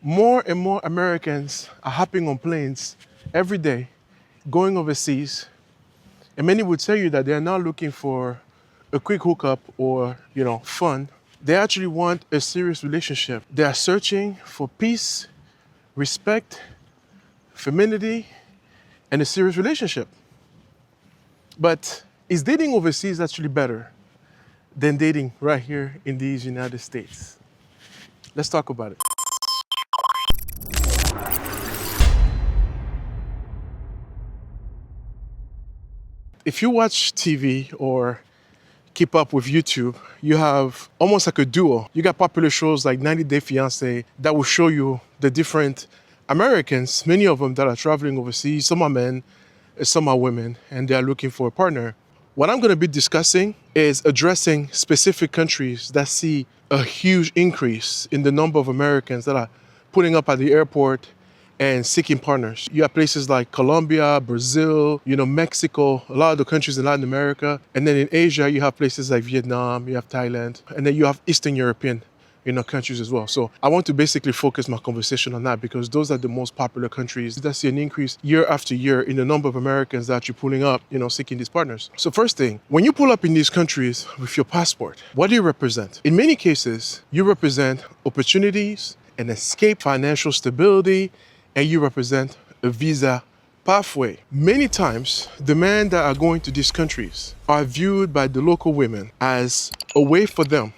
More and more Americans are hopping on planes every day, going overseas, and many would tell you that they are not looking for a quick hookup or, fun. They actually want a serious relationship. They are searching for peace, respect, femininity, and a serious relationship. But is dating overseas actually better than dating right here in these United States? Let's talk about it. If you watch TV or keep up with YouTube, you have almost like a duo. You got popular shows like 90 Day Fiancé that will show you the different Americans, many of them that are traveling overseas. Some are men, some are women, and they are looking for a partner. What I'm going to be discussing is addressing specific countries that see a huge increase in the number of Americans that are pulling up at the airport and seeking partners. You have places like Colombia, Brazil, Mexico, a lot of the countries in Latin America. And then in Asia, you have places like Vietnam, you have Thailand, and then you have Eastern European countries as well. So I want to basically focus my conversation on that because those are the most popular countries that see an increase year after year in the number of Americans that you're pulling up, seeking these partners. So first thing, when you pull up in these countries with your passport, what do you represent? In many cases, you represent opportunities, an escape, financial stability, and you represent a visa pathway. Many times, the men that are going to these countries are viewed by the local women as a way for them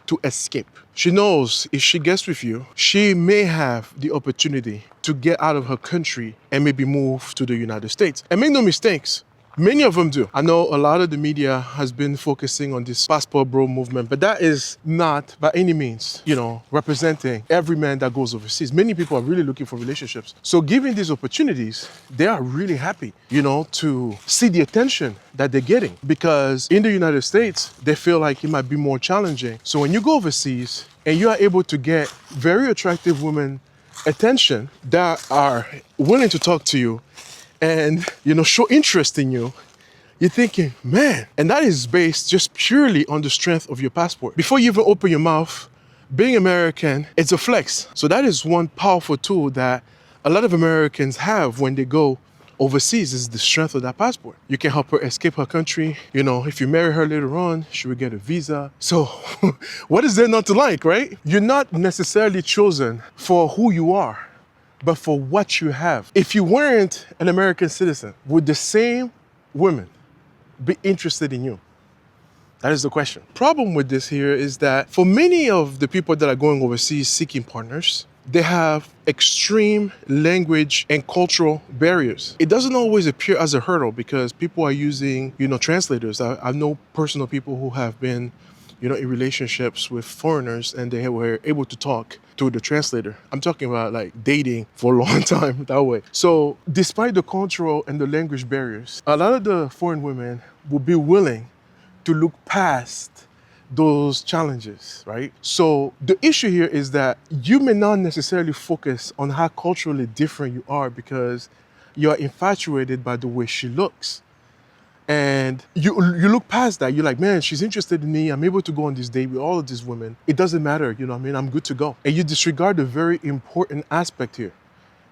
to escape. She knows if she gets with you, she may have the opportunity to get out of her country and maybe move to the United States. And make no mistakes, many of them do. I know a lot of the media has been focusing on this passport bro movement, but that is not by any means, representing every man that goes overseas. Many people are really looking for relationships. So given these opportunities, they are really happy, to see the attention that they're getting because in the United States, they feel like it might be more challenging. So when you go overseas and you are able to get very attractive women attention that are willing to talk to you and, show interest in you, you're thinking, man, and that is based just purely on the strength of your passport. Before you even open your mouth, being American, it's a flex. So that is one powerful tool that a lot of Americans have when they go overseas is the strength of that passport. You can help her escape her country. If you marry her later on, she will get a visa. So what is there not to like, right? You're not necessarily chosen for who you are, but for what you have. If you weren't an American citizen, would the same women be interested in you? That is the question. Problem with this here is that for many of the people that are going overseas seeking partners, they have extreme language and cultural barriers. It doesn't always appear as a hurdle because people are using, translators. I know personal people who have been, in relationships with foreigners and they were able to talk to the translator. I'm talking about like dating for a long time that way. So despite the cultural and the language barriers, a lot of the foreign women will be willing to look past those challenges, right? So the issue here is that you may not necessarily focus on how culturally different you are because you're infatuated by the way she looks. And you look past that. You're like, man, she's interested in me. I'm able to go on this date with all of these women. It doesn't matter, I'm good to go. And you disregard the very important aspect here.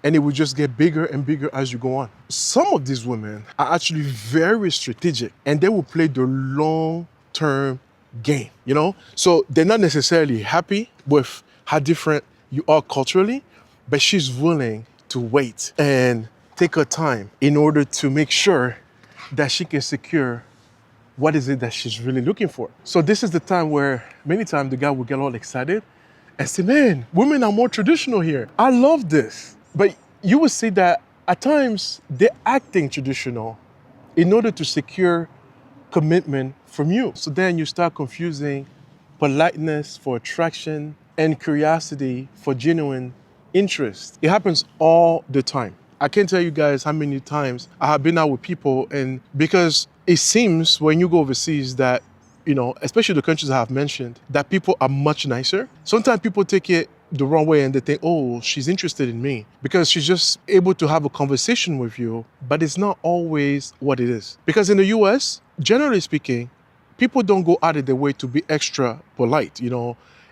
And it will just get bigger and bigger as you go on. Some of these women are actually very strategic and they will play the long-term game, So they're not necessarily happy with how different you are culturally, but she's willing to wait and take her time in order to make sure that she can secure what is it that she's really looking for. So this is the time where many times the guy will get all excited and say, man, women are more traditional here. I love this. But you will see that at times they're acting traditional in order to secure commitment from you. So then you start confusing politeness for attraction and curiosity for genuine interest. It happens all the time. I can't tell you guys how many times I have been out with people, and because it seems when you go overseas that, especially the countries I have mentioned, that people are much nicer. Sometimes people take it the wrong way and they think, oh, she's interested in me because she's just able to have a conversation with you, but it's not always what it is. Because in the US, generally speaking, people don't go out of their way to be extra polite,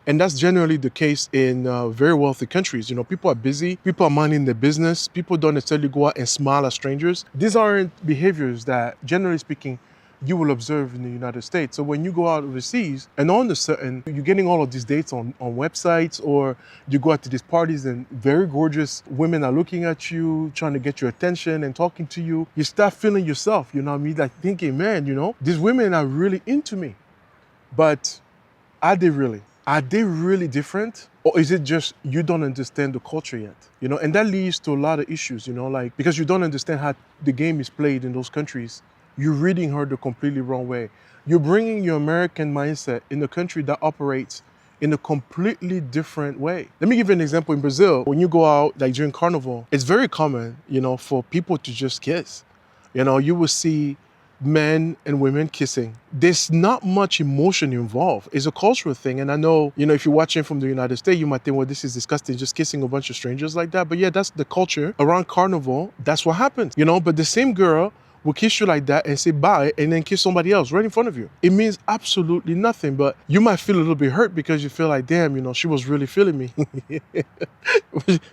And that's generally the case in very wealthy countries. You know, people are busy, people are minding their business, people don't necessarily go out and smile at strangers. These aren't behaviors that, generally speaking, you will observe in the United States. So when you go out overseas and all of a sudden you're getting all of these dates on websites, or you go out to these parties and very gorgeous women are looking at you, trying to get your attention and talking to you, you start feeling yourself, you know what I mean? Like thinking, man, you know, these women are really into me. But are they really? Are they really different? Or is it just you don't understand the culture yet? You know, and that leads to a lot of issues, you know, like because you don't understand how the game is played in those countries, you're reading her the completely wrong way. You're bringing your American mindset in a country that operates in a completely different way. Let me give you an example. In Brazil, when you go out, like during Carnival, it's very common, you know, for people to just kiss. You know, you will see men and women kissing. There's not much emotion involved. It's a cultural thing. And I know, you know, if you're watching from the United States, you might think, well, this is disgusting, just kissing a bunch of strangers like that. But yeah, that's the culture around Carnival. That's what happens, you know, but the same girl will kiss you like that and say bye and then kiss somebody else right in front of you. It means absolutely nothing, but you might feel a little bit hurt because you feel like, damn, you know, she was really feeling me.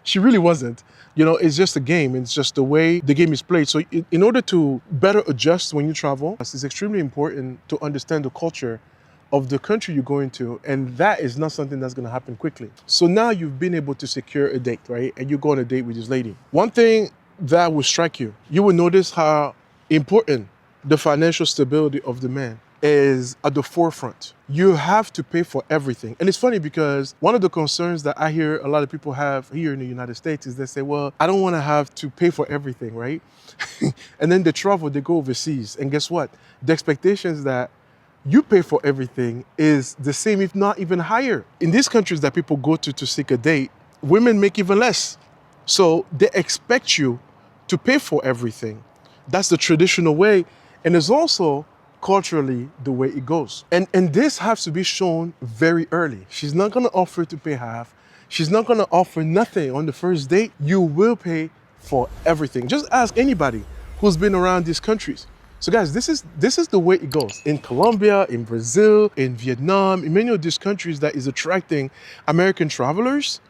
She really wasn't. You know, it's just a game. It's just the way the game is played. So in order to better adjust when you travel, it's extremely important to understand the culture of the country you're going to, and that is not something that's going to happen quickly. So now you've been able to secure a date, right? And you go on a date with this lady. One thing that will strike you, you will notice how important the financial stability of the man is at the forefront. You have to pay for everything. And it's funny because one of the concerns that I hear a lot of people have here in the United States is they say, well, I don't want to have to pay for everything, right? And then they travel, they go overseas. And guess what? The expectations that you pay for everything is the same, if not even higher. In these countries that people go to seek a date, women make even less. So they expect you to pay for everything. That's the traditional way. And it's also culturally the way it goes. And this has to be shown very early. She's not gonna offer to pay half. She's not gonna offer nothing on the first date. You will pay for everything. Just ask anybody who's been around these countries. So guys, this is the way it goes. In Colombia, in Brazil, in Vietnam, in many of these countries that is attracting American travelers,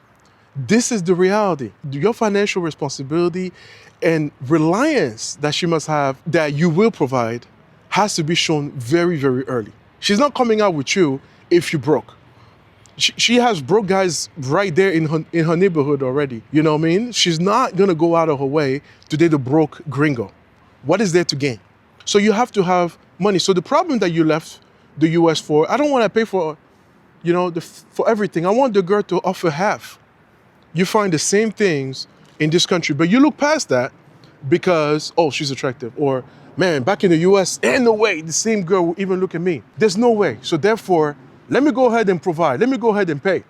this is the reality. Your financial responsibility and reliance that she must have, that you will provide, has to be shown very, very early. She's not coming out with you if you broke. She has broke guys right there in her neighborhood already. You know what I mean? She's not gonna go out of her way to date a broke gringo. What is there to gain? So you have to have money. So the problem that you left the US for, I don't want to pay for, you know, for everything. I want the girl to offer half. You find the same things in this country, but you look past that because, oh, she's attractive, or man, back in the US, ain't no way the same girl will even look at me. There's no way. So therefore, let me go ahead and provide. Let me go ahead and pay.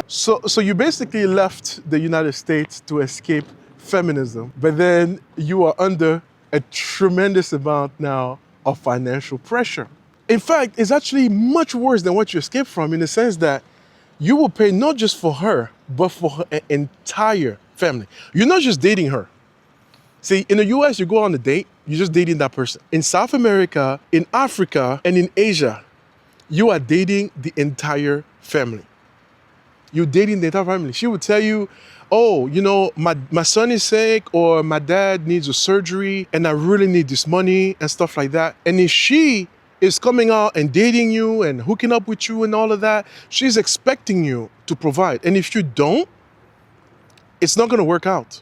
So you basically left the United States to escape feminism, but then you are under a tremendous amount now of financial pressure. In fact, it's actually much worse than what you escaped from, in the sense that you will pay not just for her, but for her entire family. You're not just dating her. See, in the US, you go on a date, you're just dating that person. In South America, in Africa, and in Asia, you are dating the entire family. You're dating the entire family. She would tell you, oh, you know, my son is sick, or my dad needs a surgery and I really need this money and stuff like that. And if she is coming out and dating you and hooking up with you and all of that, she's expecting you to provide. And if you don't, it's not going to work out.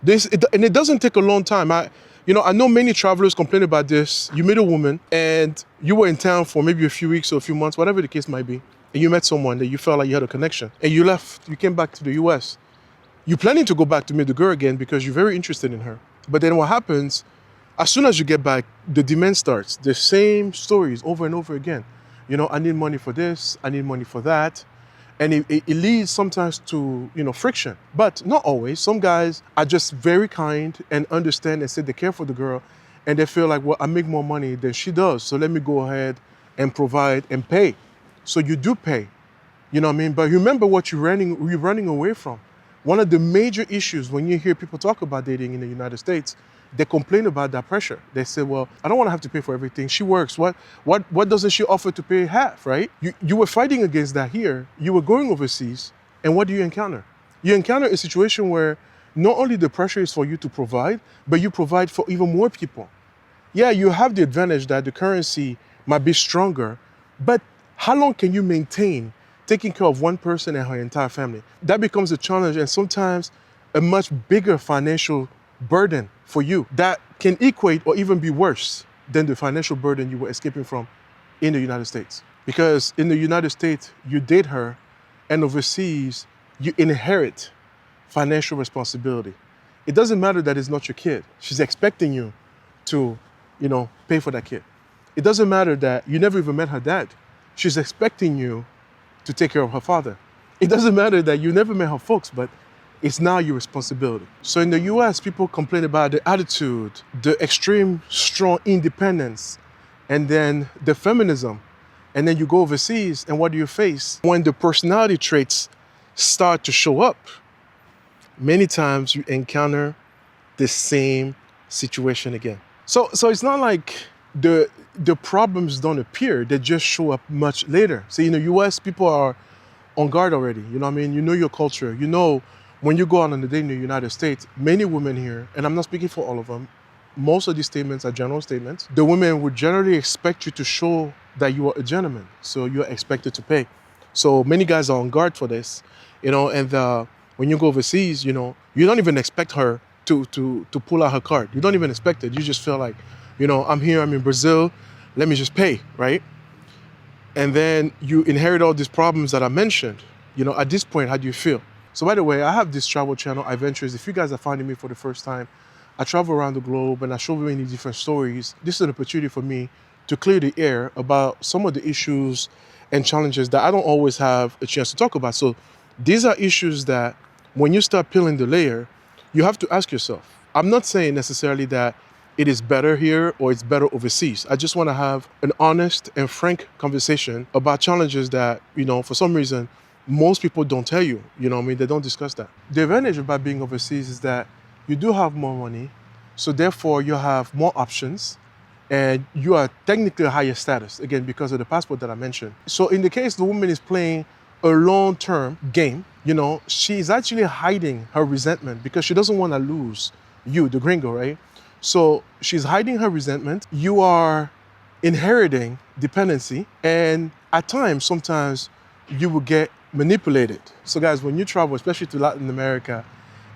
And it doesn't take a long time. I know many travelers complain about this. You meet a woman and you were in town for maybe a few weeks or a few months, whatever the case might be, and you met someone that you felt like you had a connection, and you left, you came back to the US. You're planning to go back to meet the girl again because you're very interested in her. But then what happens, as soon as you get back, the demand starts. The same stories over and over again. You know, I need money for this, I need money for that. And it leads sometimes to, friction, but not always. Some guys are just very kind and understand and say they care for the girl, and they feel like, well, I make more money than she does, so let me go ahead and provide and pay. So you do pay, you know what I mean? But remember what you're running away from. One of the major issues when you hear people talk about dating in the United States, they complain about that pressure. They say, well, I don't want to have to pay for everything. She works. What doesn't she offer to pay half, right? You were fighting against that here. You were going overseas, and what do you encounter? You encounter a situation where not only the pressure is for you to provide, but you provide for even more people. Yeah, you have the advantage that the currency might be stronger, but how long can you maintain taking care of one person and her entire family? That becomes a challenge, and sometimes a much bigger financial burden for you that can equate or even be worse than the financial burden you were escaping from in the United States. Because in the United States, you date her, and overseas, you inherit financial responsibility. It doesn't matter that it's not your kid. She's expecting you to, pay for that kid. It doesn't matter that you never even met her dad. She's expecting you to take care of her father. It doesn't matter that you never met her folks, but it's now your responsibility. So in the US, people complain about the attitude, the extreme strong independence, and then the feminism. And then you go overseas, and what do you face? When the personality traits start to show up, many times you encounter the same situation again. So it's not like the problems don't appear, they just show up much later. See, in the US, people are on guard already. You know what I mean? You know your culture. You know, when you go out on a date in the United States, many women here, and I'm not speaking for all of them, most of these statements are general statements. The women would generally expect you to show that you are a gentleman. So you're expected to pay. So many guys are on guard for this, and when you go overseas, you don't even expect her to pull out her card. You don't even expect it. You just feel like, I'm here, I'm in Brazil, let me just pay, right? And then you inherit all these problems that I mentioned. At this point, how do you feel? So by the way, I have this travel channel, IvainTunes. If you guys are finding me for the first time, I travel around the globe and I show many different stories. This is an opportunity for me to clear the air about some of the issues and challenges that I don't always have a chance to talk about. So these are issues that when you start peeling the layer, you have to ask yourself. I'm not saying necessarily that it is better here or it's better overseas. I just want to have an honest and frank conversation about challenges that, for some reason, most people don't tell you. They don't discuss that. The advantage about being overseas is that you do have more money, so therefore you have more options, and you are technically a higher status, again, because of the passport that I mentioned. So in the case the woman is playing a long-term game, she's actually hiding her resentment because she doesn't want to lose you, the gringo, right? So she's hiding her resentment. You are inheriting dependency, and at times, sometimes you will get manipulated. So guys, when you travel, especially to Latin America,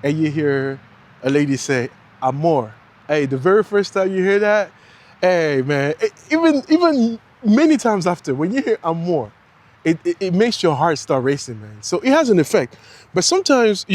and you hear a lady say, amor, hey, the very first time you hear that, hey man, even many times after, when you hear amor, it makes your heart start racing, man. So it has an effect. But sometimes,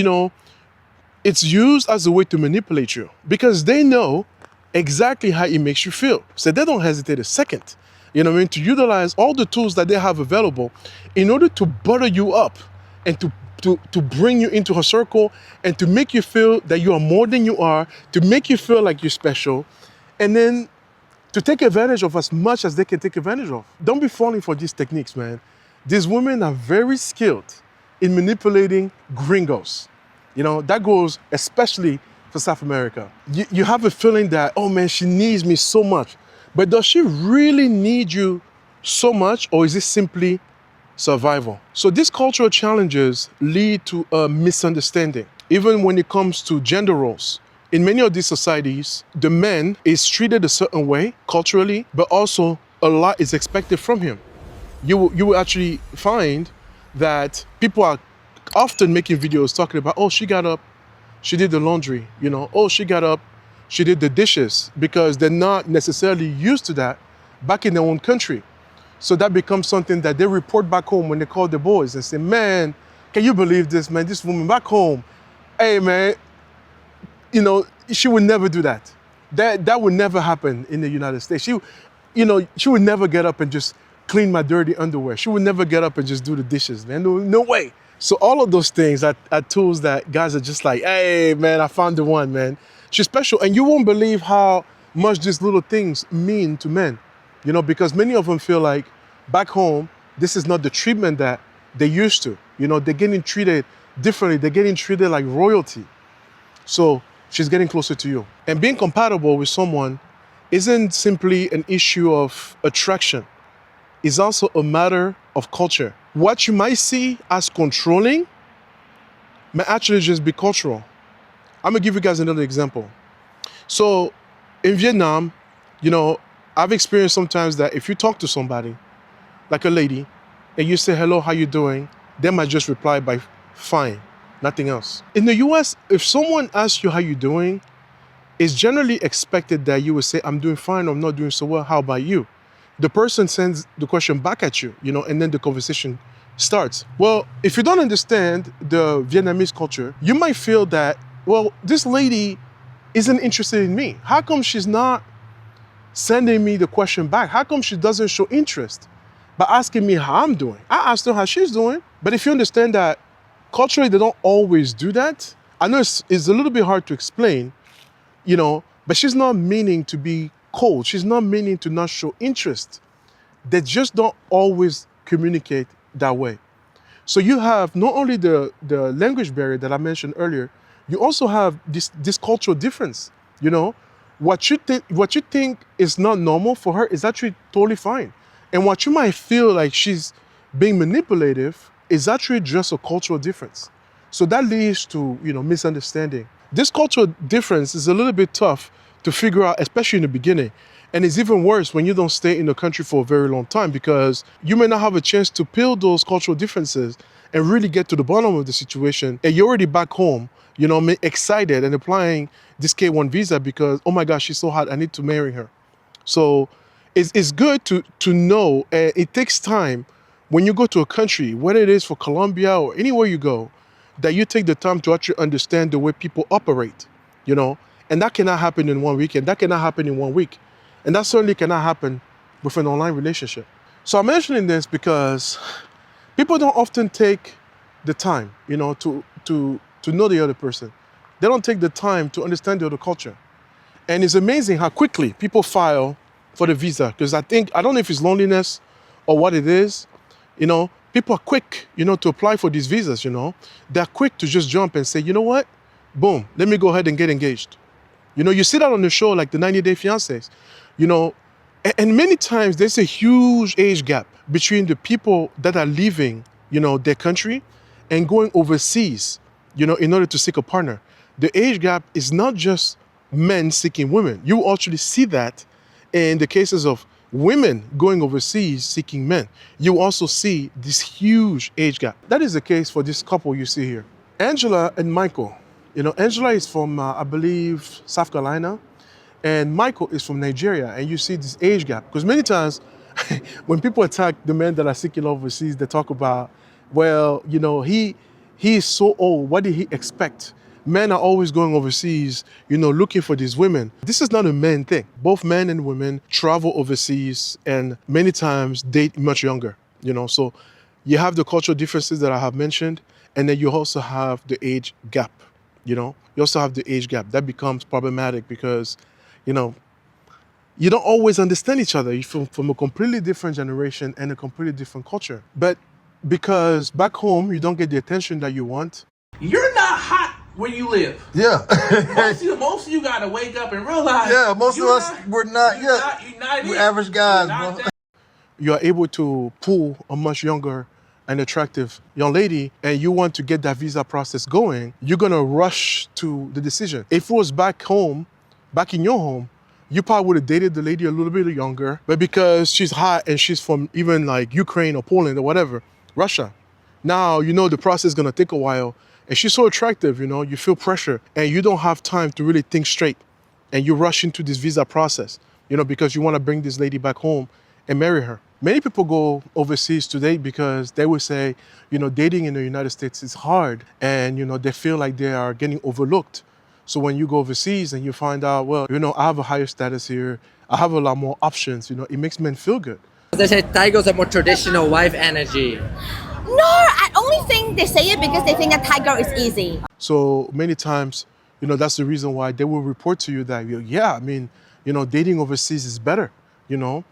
it's used as a way to manipulate you because they know exactly how it makes you feel. So they don't hesitate a second, to utilize all the tools that they have available in order to butter you up and to bring you into her circle and to make you feel that you are more than you are, to make you feel like you're special, and then to take advantage of as much as they can take advantage of. Don't be falling for these techniques, man. These women are very skilled in manipulating gringos. That goes especially for South America. You have a feeling that, oh man, she needs me so much. But does she really need you so much, or is it simply survival? So these cultural challenges lead to a misunderstanding, even when it comes to gender roles. In many of these societies, the man is treated a certain way culturally, but also a lot is expected from him. You will actually find that people are often making videos talking about, oh, she got up, she did the laundry, oh, she got up, she did the dishes, because they're not necessarily used to that back in their own country. So that becomes something that they report back home when they call the boys and say, man, can you believe this, man? This woman back home, hey, man, she would never do that. That would never happen in the United States. She would never get up and just clean my dirty underwear. She would never get up and just do the dishes, man. No way. So all of those things are tools that guys are just like, hey, man, I found the one, man. She's special. And you won't believe how much these little things mean to men, because many of them feel like back home, this is not the treatment that they used to. They're getting treated differently. They're getting treated like royalty. So she's getting closer to you. And being compatible with someone isn't simply an issue of attraction. It's also a matter of culture. What you might see as controlling may actually just be cultural. I'm gonna give you guys another example. So in Vietnam, you know, I've experienced sometimes that if you talk to somebody, like a lady, and you say, hello, how you doing? They might just reply by fine, nothing else. In the US, if someone asks you how you doing, it's generally expected that you would say, I'm doing fine, or I'm not doing so well, how about you? The person sends the question back at you, you know, and then the conversation starts. Well, if you don't understand the Vietnamese culture, you might feel that, well, this lady isn't interested in me. How come she's not sending me the question back? How come she doesn't show interest by asking me how I'm doing? I asked her how she's doing. But if you understand that culturally they don't always do that, I know it's a little bit hard to explain, you know, but she's not meaning to be cold. She's not meaning to not show interest. They just don't always communicate that way. So you have not only the language barrier that I mentioned earlier, you also have this cultural difference. You know, what you think is not normal for her is actually totally fine. And what you might feel like she's being manipulative is actually just a cultural difference. So that leads to, you know, misunderstanding. This cultural difference is a little bit tough to figure out, especially in the beginning. And it's even worse when you don't stay in the country for a very long time, because you may not have a chance to peel those cultural differences and really get to the bottom of the situation. And you're already back home, you know, excited and applying this K-1 visa because, oh my gosh, she's so hot, I need to marry her. So it's good to know, it takes time when you go to a country, whether it is for Colombia or anywhere you go, that you take the time to actually understand the way people operate, you know, and that cannot happen in 1 week, and that cannot happen in 1 week. And that certainly cannot happen with an online relationship. So I'm mentioning this because people don't often take the time, you know, to know the other person. They don't take the time to understand the other culture. And it's amazing how quickly people file for the visa, because I don't know if it's loneliness or what it is, you know, people are quick, you know, to apply for these visas, you know. They're quick to just jump and say, you know what, boom, let me go ahead and get engaged. You know, you see that on the show like the 90-Day Fiancés, you know, and many times there's a huge age gap between the people that are leaving, you know, their country and going overseas, you know, in order to seek a partner. The age gap is not just men seeking women. You actually see that in the cases of women going overseas seeking men. You also see this huge age gap. That is the case for this couple you see here. Angela and Michael. You know, Angela is from, I believe, South Carolina, and Michael is from Nigeria, and you see this age gap. Because many times, when people attack the men that are seeking overseas, they talk about, well, you know, he is so old, what did he expect? Men are always going overseas, you know, looking for these women. This is not a men thing. Both men and women travel overseas and many times date much younger, you know. So you have the cultural differences that I have mentioned, and then you also have the age gap, you know. You also have the age gap. That becomes problematic because, you know, you don't always understand each other. You're from a completely different generation and a completely different culture. But because back home, you don't get the attention that you want. You're not hot where you live. Yeah. most of you gotta wake up and realize. Yeah, most of us, we're not yet. We're average guys, bro. You are able to pull a much younger and attractive young lady, and you want to get that visa process going, you're gonna rush to the decision. If it was back home, back in your home, you probably would have dated the lady a little bit younger, but because she's hot and she's from even like Ukraine or Poland or whatever, Russia, now you know the process is gonna take a while, and she's so attractive, you know, you feel pressure, and you don't have time to really think straight, and you rush into this visa process, you know, because you wanna bring this lady back home and marry her. Many people go overseas to date because they would say, you know, dating in the United States is hard, and, you know, they feel like they are getting overlooked. So when you go overseas and you find out, well, you know, I have a higher status here, I have a lot more options, you know, it makes men feel good. They say Tiger's a more traditional wife energy. No, I only think they say it because they think a tiger is easy. So many times, you know, that's the reason why they will report to you that, yeah, I mean, you know, dating overseas is better, you know,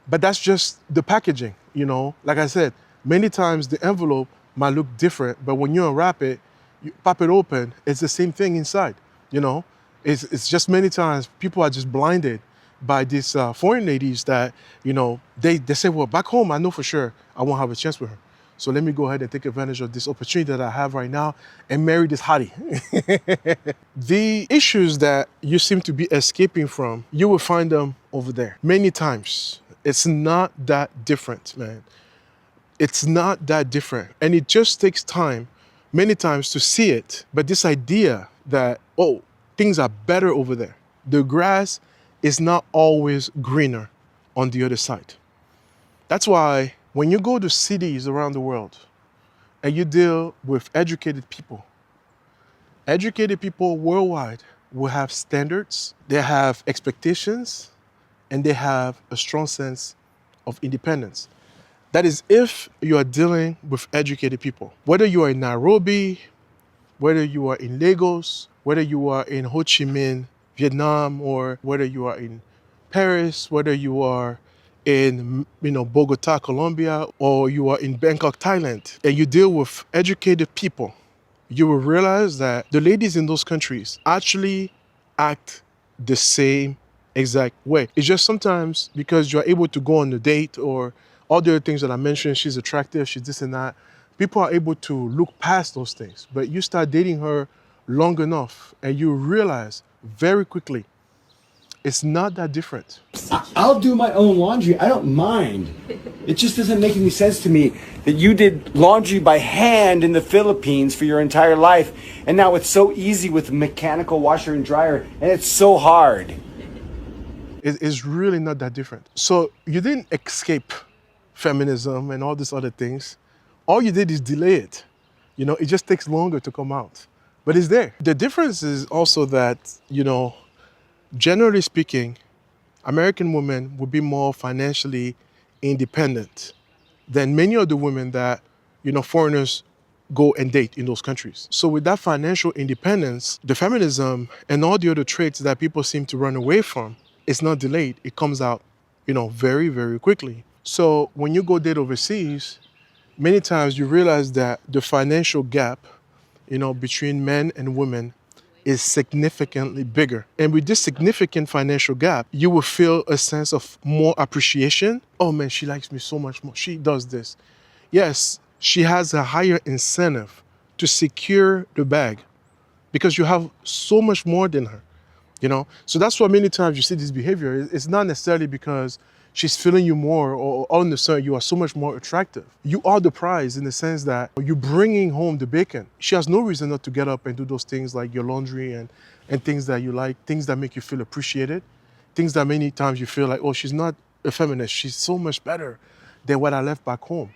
but that's just the packaging, you know. Like I said, many times the envelope might look different, but when you unwrap it, You pop it open, it's the same thing inside, you know? It's just many times people are just blinded by these foreign ladies that, they say, well, back home, I know for sure I won't have a chance with her. So let me go ahead and take advantage of this opportunity that I have right now and marry this hottie. The issues that you seem to be escaping from, you will find them over there many times. It's not that different, man. It's not that different. And it just takes time, many times, to see it. But this idea that, oh, things are better over there. The grass is not always greener on the other side. That's why when you go to cities around the world and you deal with educated people worldwide will have standards, they have expectations, and they have a strong sense of independence. That is if you are dealing with educated people. Whether you are in Nairobi, whether you are in Lagos, whether you are in Ho Chi Minh, Vietnam, or whether you are in Paris, whether you are in Bogota, Colombia, or you are in Bangkok, Thailand, and you deal with educated people, you will realize that the ladies in those countries actually act the same exact way. It's just sometimes because you're able to go on a date or all the other things that I mentioned, she's attractive, she's this and that, people are able to look past those things. But you start dating her long enough and you realize very quickly it's not that different. I'll do my own laundry. I don't mind. It just doesn't make any sense to me that you did laundry by hand in the Philippines for your entire life, and now it's so easy with mechanical washer and dryer, and it's so hard. It's really not that different. So you didn't escape feminism and all these other things. All you did is delay it. It just takes longer to come out. But it's there. The difference is also that, generally speaking, American women will be more financially independent than many of the women that, foreigners go and date in those countries. So with that financial independence, the feminism and all the other traits that people seem to run away from, it's not delayed. It comes out, very, very quickly. So when you go date overseas, many times you realize that the financial gap, between men and women is significantly bigger. And with this significant financial gap, you will feel a sense of more appreciation. Oh man, she likes me so much more. She does this. Yes, she has a higher incentive to secure the bag because you have so much more than her, So that's why many times you see this behavior. It's not necessarily because she's feeling you more or all of a sudden you are so much more attractive. You are the prize in the sense that you're bringing home the bacon. She has no reason not to get up and do those things like your laundry and things that you like, things that make you feel appreciated, things that many times you feel like, oh, she's not a feminist. She's so much better than what I left back home,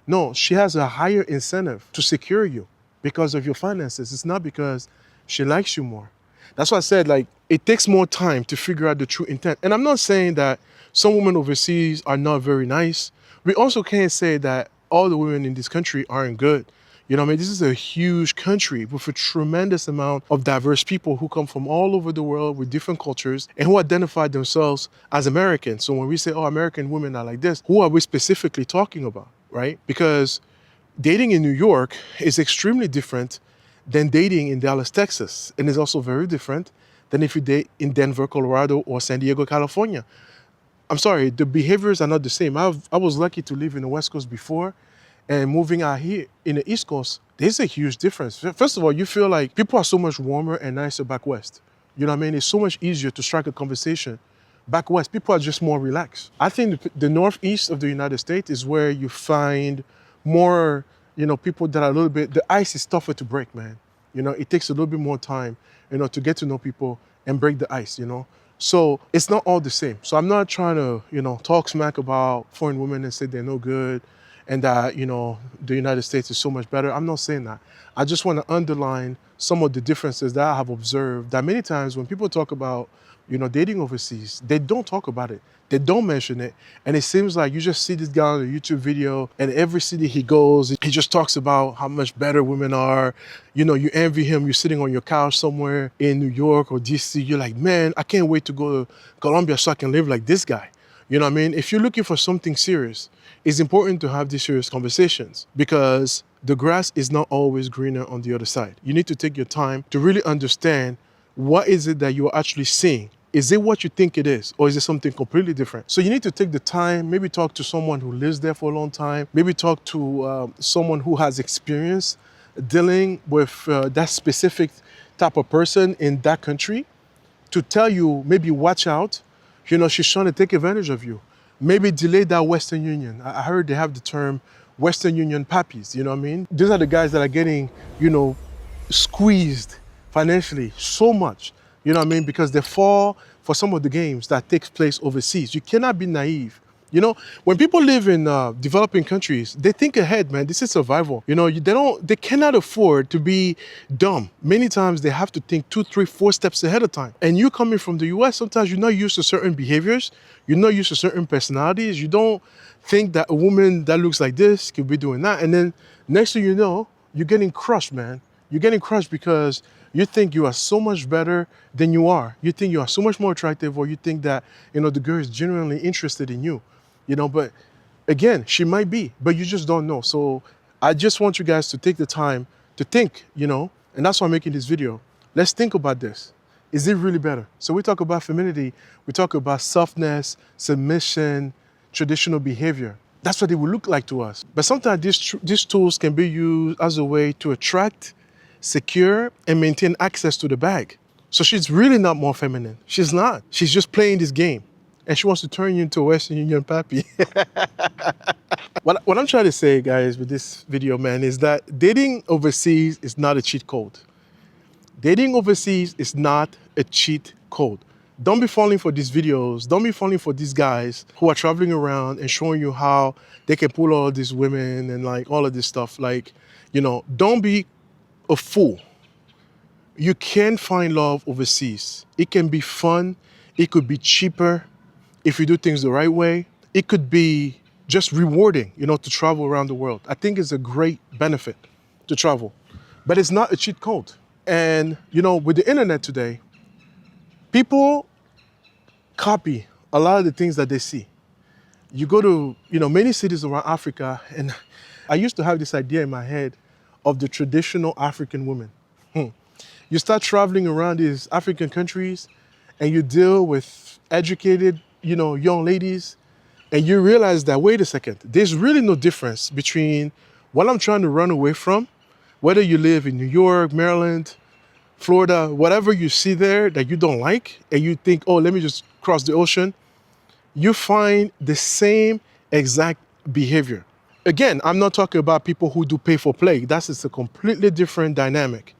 No, she has a higher incentive to secure you because of your finances. It's not because she likes you more. That's why I said, it takes more time to figure out the true intent. And I'm not saying that some women overseas are not very nice. We also can't say that all the women in this country aren't good. This is a huge country with a tremendous amount of diverse people who come from all over the world with different cultures and who identify themselves as Americans. So when we say, oh, American women are like this, who are we specifically talking about, right? Because dating in New York is extremely different than dating in Dallas, Texas. And it's also very different than if you date in Denver, Colorado, or San Diego, California. I'm sorry, the behaviors are not the same. I was lucky to live in the West Coast before, and moving out here in the East Coast, there's a huge difference. First of all, you feel like people are so much warmer and nicer back West. You know what I mean? It's so much easier to strike a conversation. Back West, people are just more relaxed. I think the Northeast of the United States is where you find more, people that are a little bit, the ice is tougher to break, man. It takes a little bit more time, to get to know people and break the ice, So it's not all the same. So I'm not trying to, talk smack about foreign women and say they're no good and that, the United States is so much better. I'm not saying that. I just want to underline some of the differences that I have observed that many times when people talk about, dating overseas, they don't talk about it. They don't mention it. And it seems like you just see this guy on a YouTube video and every city he goes, he just talks about how much better women are. You envy him. You're sitting on your couch somewhere in New York or DC. You're like, man, I can't wait to go to Colombia so I can live like this guy. You know what I mean? If you're looking for something serious, it's important to have these serious conversations because the grass is not always greener on the other side. You need to take your time to really understand what is it that you are actually seeing. Is it what you think it is, or is it something completely different? So you need to take the time, maybe talk to someone who lives there for a long time, maybe talk to someone who has experience dealing with that specific type of person in that country to tell you, maybe watch out, she's trying to take advantage of you. Maybe delay that Western Union. I heard they have the term Western Union pappies, you know what I mean? These are the guys that are getting, squeezed financially so much, you know what I mean? Because they fall for some of the games that takes place overseas. You cannot be naive. When people live in developing countries, they think ahead, man. This is survival. They cannot afford to be dumb. Many times they have to think 2, 3, 4 steps ahead of time. And you coming from the US, sometimes you're not used to certain behaviors. You're not used to certain personalities. You don't think that a woman that looks like this could be doing that. And then next thing you know, you're getting crushed, man. You're getting crushed because you think you are so much better than you are. You think you are so much more attractive, or you think that, the girl is genuinely interested in you. But again, she might be, but you just don't know. So I just want you guys to take the time to think, and that's why I'm making this video. Let's think about this. Is it really better? So we talk about femininity, we talk about softness, submission, traditional behavior. That's what it will look like to us. But sometimes these tools can be used as a way to attract, secure, and maintain access to the bag. So she's really not more feminine. She's not. She's just playing this game. And she wants to turn you into a Western Union pappy. What I'm trying to say, guys, with this video, man, is that dating overseas is not a cheat code. Dating overseas is not a cheat code. Don't be falling for these videos. Don't be falling for these guys who are traveling around and showing you how they can pull all these women and like all of this stuff. Don't be a fool. You can find love overseas. It can be fun. It could be cheaper. If you do things the right way, it could be just rewarding, to travel around the world. I think it's a great benefit to travel, but it's not a cheat code. And, with the internet today, people copy a lot of the things that they see. You go to, many cities around Africa, and I used to have this idea in my head of the traditional African woman. You start traveling around these African countries and you deal with educated, young ladies, and you realize that, wait a second, there's really no difference between what I'm trying to run away from, whether you live in New York, Maryland, Florida, whatever you see there that you don't like, and you think, oh, let me just cross the ocean, you find the same exact behavior. Again, I'm not talking about people who do pay for play. That's a completely different dynamic.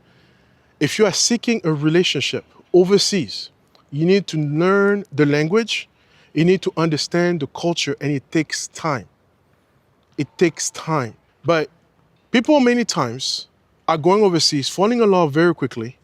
If you are seeking a relationship overseas, you need to learn the language, you need to understand the culture, and it takes time. It takes time. But people many times are going overseas, falling in love very quickly,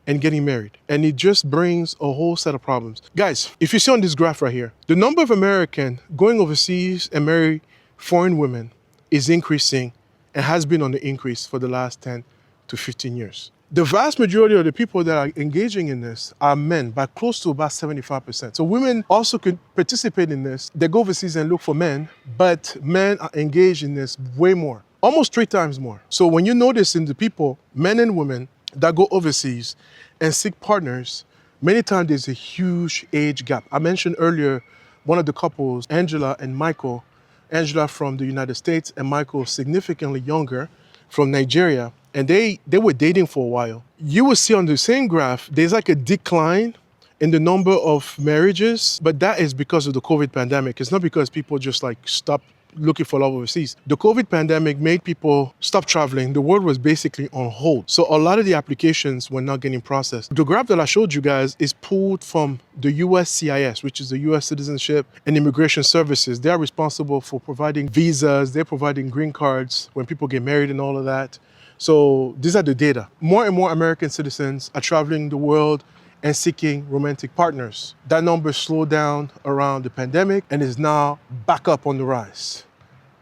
and getting married. And it just brings a whole set of problems. Guys, if you see on this graph right here, the number of Americans going overseas and marry foreign women is increasing and has been on the increase for the last 10 to 15 years. The vast majority of the people that are engaging in this are men, by close to about 75%. So women also could participate in this. They go overseas and look for men, but men are engaged in this way more, almost 3 times more. So when you notice in the people, men and women that go overseas and seek partners, many times there's a huge age gap. I mentioned earlier one of the couples, Angela and Michael. Angela from the United States and Michael significantly younger from Nigeria. And they were dating for a while. You will see on the same graph, there's like a decline in the number of marriages, but that is because of the COVID pandemic. It's not because people just like stopped looking for love overseas. The COVID pandemic made people stop traveling. The world was basically on hold. So a lot of the applications were not getting processed. The graph that I showed you guys is pulled from the USCIS, which is the US Citizenship and Immigration Services. They are responsible for providing visas. They're providing green cards when people get married and all of that. So these are the data. More and more American citizens are traveling the world and seeking romantic partners. That number slowed down around the pandemic and is now back up on the rise.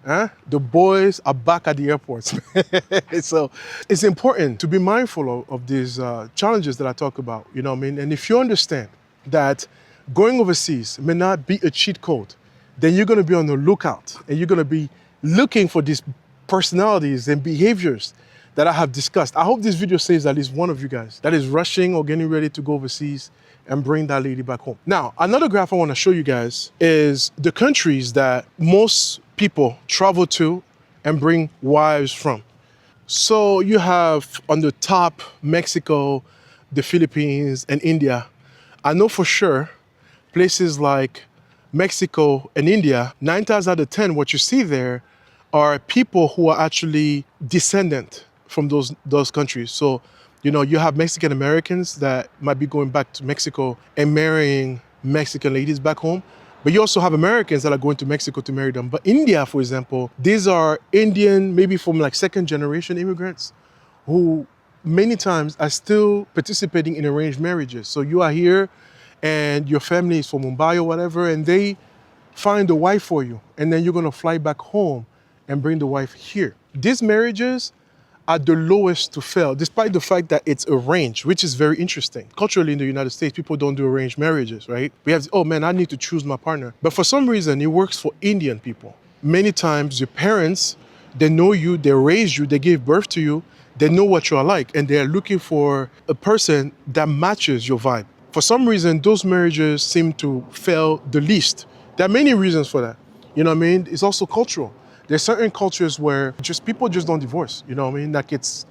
The boys are back at the airports. So it's important to be mindful of these challenges that I talk about, you know what I mean? And if you understand that going overseas may not be a cheat code, then you're gonna be on the lookout and you're gonna be looking for these personalities and behaviors that I have discussed. I hope this video saves at least one of you guys that is rushing or getting ready to go overseas and bring that lady back home. Now, another graph I want to show you guys is the countries that most people travel to and bring wives from. So you have on the top Mexico, the Philippines, and India. I know for sure places like Mexico and India, 9 times out of 10, what you see there are people who are actually descendant from those countries. So, you know, you have Mexican Americans that might be going back to Mexico and marrying Mexican ladies back home. But you also have Americans that are going to Mexico to marry them. But India, for example, these are Indian, maybe from like second generation immigrants who many times are still participating in arranged marriages. So you are here and your family is from Mumbai or whatever, and they find a wife for you. And then you're gonna fly back home and bring the wife here. These marriages are the lowest to fail, despite the fact that it's arranged, which is very interesting. Culturally in the United States, people don't do arranged marriages, right? We have, oh man, I need to choose my partner. But for some reason, it works for Indian people. Many times your parents, they know you, they raised you, they gave birth to you, they know what you are like, and they're looking for a person that matches your vibe. For some reason, those marriages seem to fail the least. There are many reasons for that. You know what I mean? It's also cultural. There's certain cultures where people just don't divorce. You know what I mean? Like it's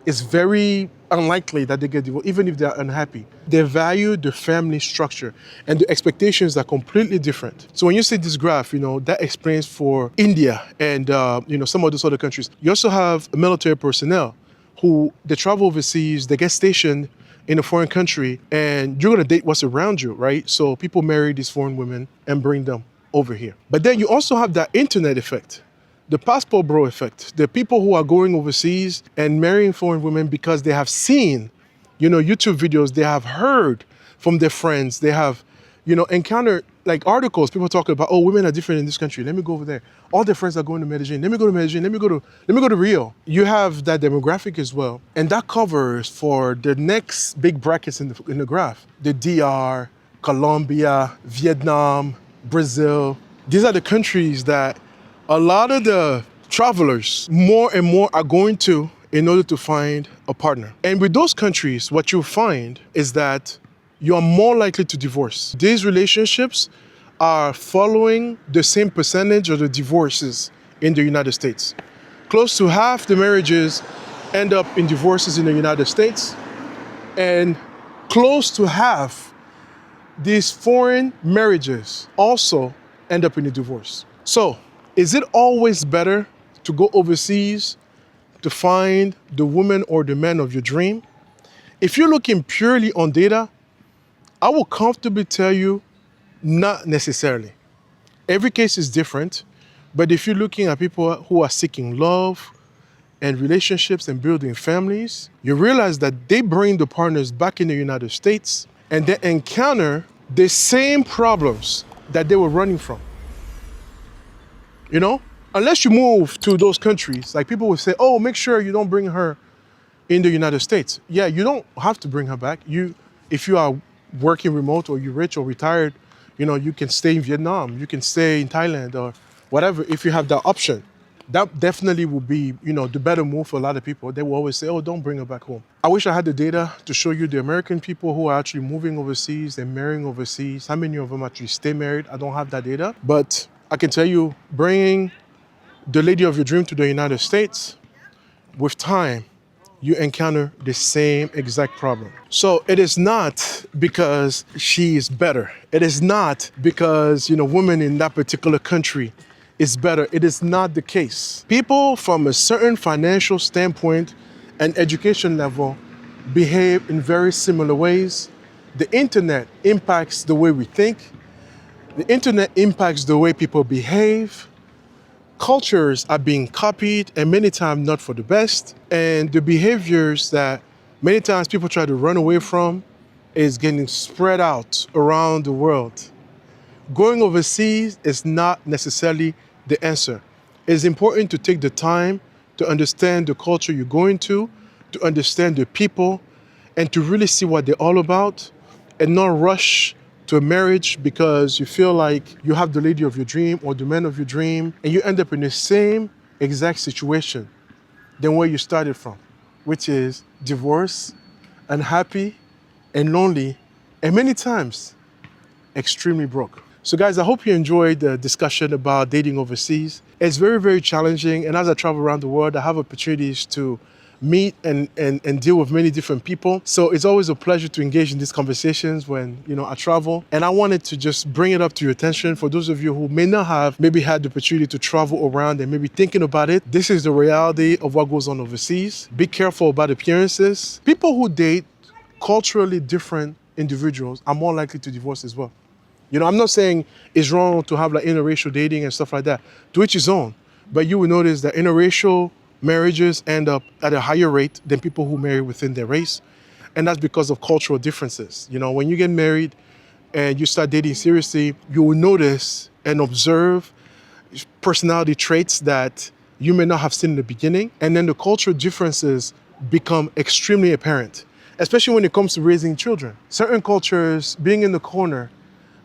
very unlikely that they get divorced, even if they're unhappy. They value the family structure and the expectations are completely different. So when you see this graph, you know, that explains for India and, you know, some of those other countries. You also have military personnel who they travel overseas, they get stationed in a foreign country and you're gonna date what's around you, right? So people marry these foreign women and bring them over here. But then you also have that internet effect. The passport bro effect. The people who are going overseas and marrying foreign women because they have seen, you know, YouTube videos, they have heard from their friends, they have, you know, encountered like articles, people talking about, oh, women are different in this country. Let me go over there. All their friends are going to Medellin. Let me go to Medellin. Let me go to Rio. You have that demographic as well. And that covers for the next big brackets in the graph. The DR, Colombia, Vietnam, Brazil. These are the countries that a lot of the travelers more and more are going to in order to find a partner. And with those countries, what you'll find is that you are more likely to divorce. These relationships are following the same percentage of the divorces in the United States. Close to half the marriages end up in divorces in the United States, and close to half these foreign marriages also end up in a divorce. So, is it always better to go overseas to find the woman or the man of your dream? If you're looking purely on data, I will comfortably tell you, not necessarily. Every case is different, but if you're looking at people who are seeking love and relationships and building families, you realize that they bring the partners back in the United States and they encounter the same problems that they were running from. You know, unless you move to those countries, like people will say, oh, make sure you don't bring her in the United States. Yeah, you don't have to bring her back. If you are working remote or you're rich or retired, you know, you can stay in Vietnam, you can stay in Thailand or whatever, if you have that option. That definitely will be, you know, the better move for a lot of people. They will always say, oh, don't bring her back home. I wish I had the data to show you the American people who are actually moving overseas and marrying overseas. How many of them actually stay married? I don't have that data, but I can tell you, bringing the lady of your dream to the United States, with time, you encounter the same exact problem. So it is not because she is better. It is not because, you know, women in that particular country is better. It is not the case. People from a certain financial standpoint and education level behave in very similar ways. The internet impacts the way we think. The internet impacts the way people behave. Cultures are being copied and many times not for the best. And the behaviors that many times people try to run away from is getting spread out around the world. Going overseas is not necessarily the answer. It's important to take the time to understand the culture you're going to understand the people, and to really see what they're all about, and not rush to a marriage because you feel like you have the lady of your dream or the man of your dream, and you end up in the same exact situation than where you started from, which is divorce, unhappy, and lonely, and many times extremely broke. So guys, I hope you enjoyed the discussion about dating overseas. It's very, very challenging. And as I travel around the world, I have opportunities to meet and deal with many different people. So it's always a pleasure to engage in these conversations when, I travel. And I wanted to just bring it up to your attention for those of you who may not have maybe had the opportunity to travel around and maybe thinking about it. This is the reality of what goes on overseas. Be careful about appearances. People who date culturally different individuals are more likely to divorce as well. I'm not saying it's wrong to have like interracial dating and stuff like that. To each his own. But you will notice that interracial marriages end up at a higher rate than people who marry within their race. And that's because of cultural differences. When you get married and you start dating seriously, you will notice and observe personality traits that you may not have seen in the beginning. And then the cultural differences become extremely apparent, especially when it comes to raising children. Certain cultures being in the corner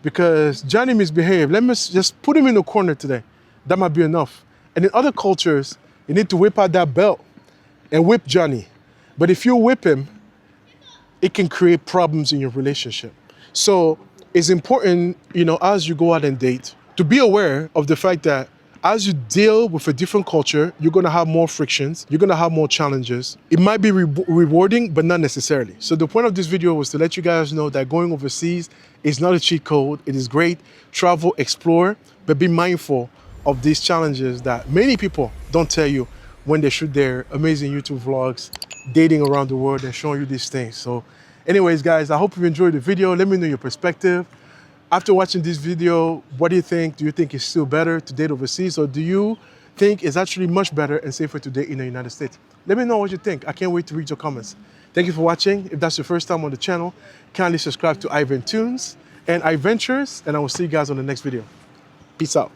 because Johnny misbehaved. Let me just put him in the corner today. That might be enough. And in other cultures, you need to whip out that belt and whip Johnny. But if you whip him, it can create problems in your relationship. So it's important, as you go out and date, to be aware of the fact that as you deal with a different culture, you're going to have more frictions. You're going to have more challenges. It might be rewarding, but not necessarily. So the point of this video was to let you guys know that going overseas is not a cheat code. It is great. Travel, explore, but be mindful of these challenges that many people don't tell you when they shoot their amazing YouTube vlogs, dating around the world and showing you these things. So anyways, guys, I hope you enjoyed the video. Let me know your perspective. After watching this video, what do you think? Do you think it's still better to date overseas, or do you think it's actually much better and safer to date in the United States? Let me know what you think. I can't wait to read your comments. Thank you for watching. If that's your first time on the channel, kindly subscribe to IvainTunes and IvainTunes, and I will see you guys on the next video. Peace out.